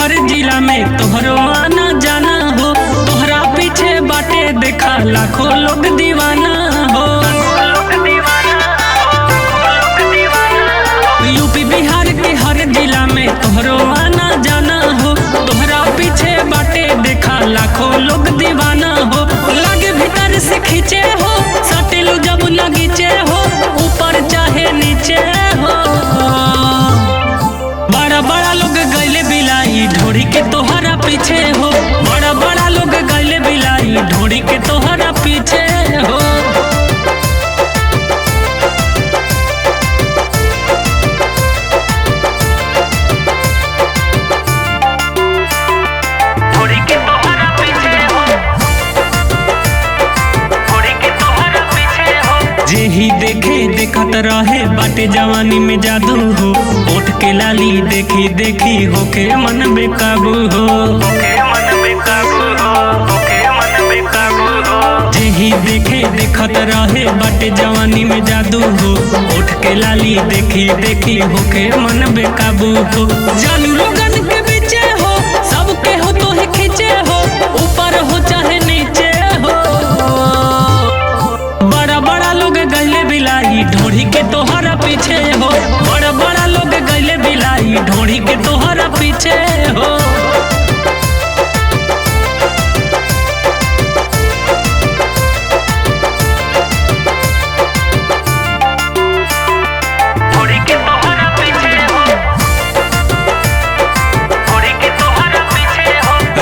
हर जिला में तोहरो आना जाना हो। तोहरा पीछे बाटे देखा लाखों लोग दीवाना हो। यूपी बिहार के हर जिला में तोहरो आना जाना हो। तोहरा पीछे बाटे देखा लाखों लोग दीवाना हो। लागे भीतर से खींचे हो, सटेलू जब लगीचे हो, ऊपर चाहे नीचे हो। बड़ा बड़ा लोग गैले बिलाई ढोरी के तोहरा पीछे हो। बड़ा बड़ा लोग गैले बिलाई ढोरी के तोहरा पीछे हो। जेही देखे देखत रहे बाटे जवानी में जादू हो। ओठ के लाली देखी देखी होके मन बेकाबू हो। जेही देखे देखत रहे बाटे जवानी में जादू हो। ओठ के लाली देखी देखी होके मन बेकाबू हो। जानू लोगन के बीचे हो, सबके हो तो ही खींचे हो, ऊपर हो चाहे नीचे हो। बड़ा बड़ा लोग गैले बिलाई ढोरी के तोहरा पीछे हो। बड़ा बड़ा लोग गैले बिलाई ढोरी के तोहरा पीछे हो।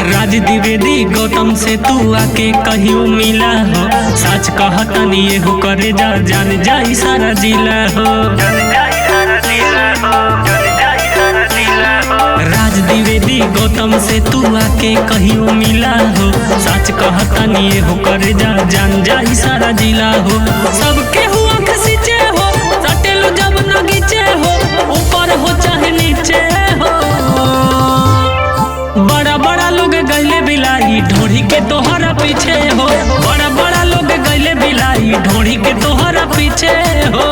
राज द्विवेदी गौतम से तू आके कहियो मिला हो। सच कहतनी ये हो करे जा जान जाई सारा जिला हो। राज द्विवेदी गौतम से तू आके कहियो मिला हो। सच कहतनी ये हो करे जा जान जाई सारा जिला हो। सबके हुआ खसीचे हो, सटेलू जब नगीचे हो, ऊपर हो चाहे नीचे हो। बड़ा बड़ा लोग गैले बिलाई ढोरी के तोहरा पीछे हो। बड़ा बड़ा लोग गैले बिलाई ढोरी के तोहरा पीछे हो।